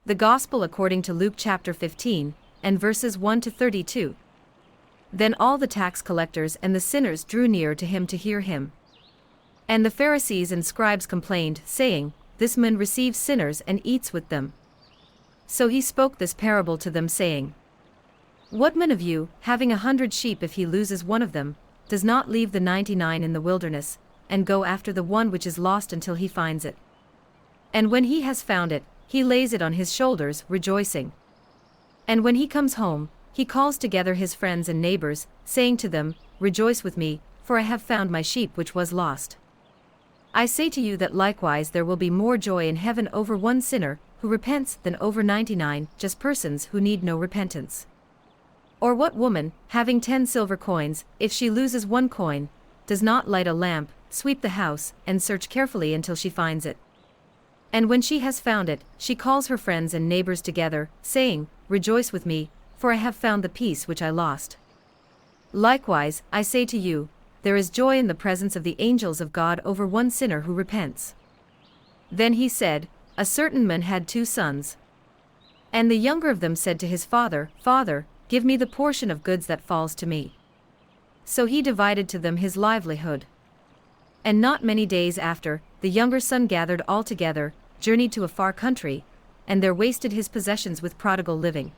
The Gospel according to Luke chapter 15, and verses 1 to 32. Then all the tax collectors and the sinners drew near to him to hear him. And the Pharisees and scribes complained, saying, This man receives sinners and eats with them. So he spoke this parable to them, saying, What man of you, having 100 sheep, if he loses one of them, does not leave the 99 in the wilderness, and go after the one which is lost until he finds it? And when he has found it, he lays it on his shoulders, rejoicing. And when he comes home, he calls together his friends and neighbors, saying to them, Rejoice with me, for I have found my sheep which was lost. I say to you that likewise there will be more joy in heaven over one sinner who repents than over 99 just persons who need no repentance. Or what woman, having 10 silver coins, if she loses one coin, does not light a lamp, sweep the house, and search carefully until she finds it? And when she has found it, she calls her friends and neighbors together, saying, Rejoice with me, for I have found the piece which I lost. Likewise, I say to you, there is joy in the presence of the angels of God over one sinner who repents. Then he said, A certain man had 2 sons. And the younger of them said to his father, Father, give me the portion of goods that falls to me. So he divided to them his livelihood. And not many days after, the younger son gathered all together, journeyed to a far country, and there wasted his possessions with prodigal living.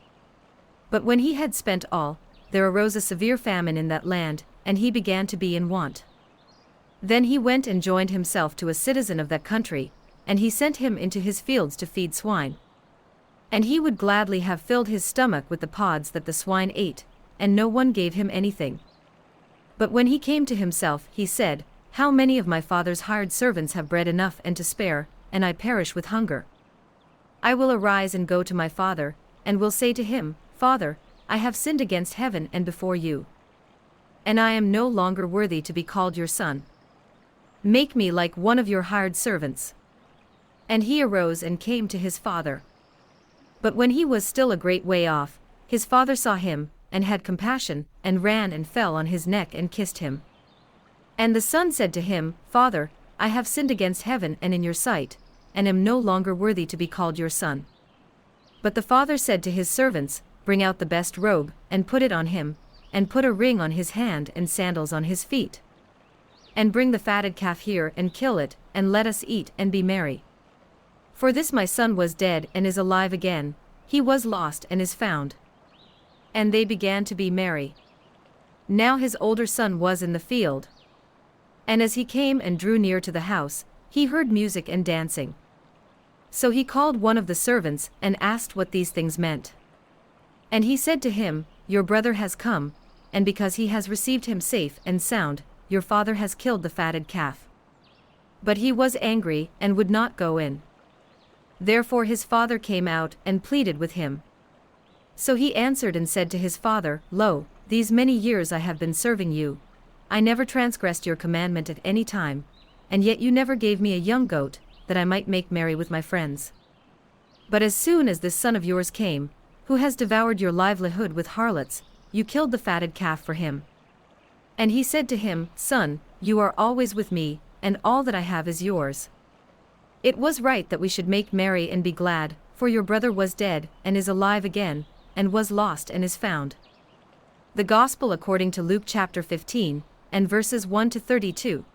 But when he had spent all, there arose a severe famine in that land, and he began to be in want. Then he went and joined himself to a citizen of that country, and he sent him into his fields to feed swine. And he would gladly have filled his stomach with the pods that the swine ate, and no one gave him anything. But when he came to himself, he said, How many of my father's hired servants have bread enough and to spare, and I perish with hunger? I will arise and go to my father, and will say to him, Father, I have sinned against heaven and before you. And I am no longer worthy to be called your son. Make me like one of your hired servants. And he arose and came to his father. But when he was still a great way off, his father saw him, and had compassion, and ran and fell on his neck and kissed him. And the son said to him, Father, I have sinned against heaven and in your sight, and am no longer worthy to be called your son. But the father said to his servants, Bring out the best robe, and put it on him, and put a ring on his hand and sandals on his feet. And bring the fatted calf here and kill it, and let us eat and be merry. For this my son was dead and is alive again, he was lost and is found. And they began to be merry. Now his older son was in the field. And as he came and drew near to the house, he heard music and dancing. So he called one of the servants and asked what these things meant. And he said to him, Your brother has come, and because he has received him safe and sound, your father has killed the fatted calf. But he was angry and would not go in. Therefore his father came out and pleaded with him. So he answered and said to his father, Lo, these many years I have been serving you. I never transgressed your commandment at any time, and yet you never gave me a young goat, that I might make merry with my friends. But as soon as this son of yours came, who has devoured your livelihood with harlots, you killed the fatted calf for him. And he said to him, Son, you are always with me, and all that I have is yours. It was right that we should make merry and be glad, for your brother was dead, and is alive again, and was lost and is found. The Gospel according to Luke chapter 15, and verses 1 to 32.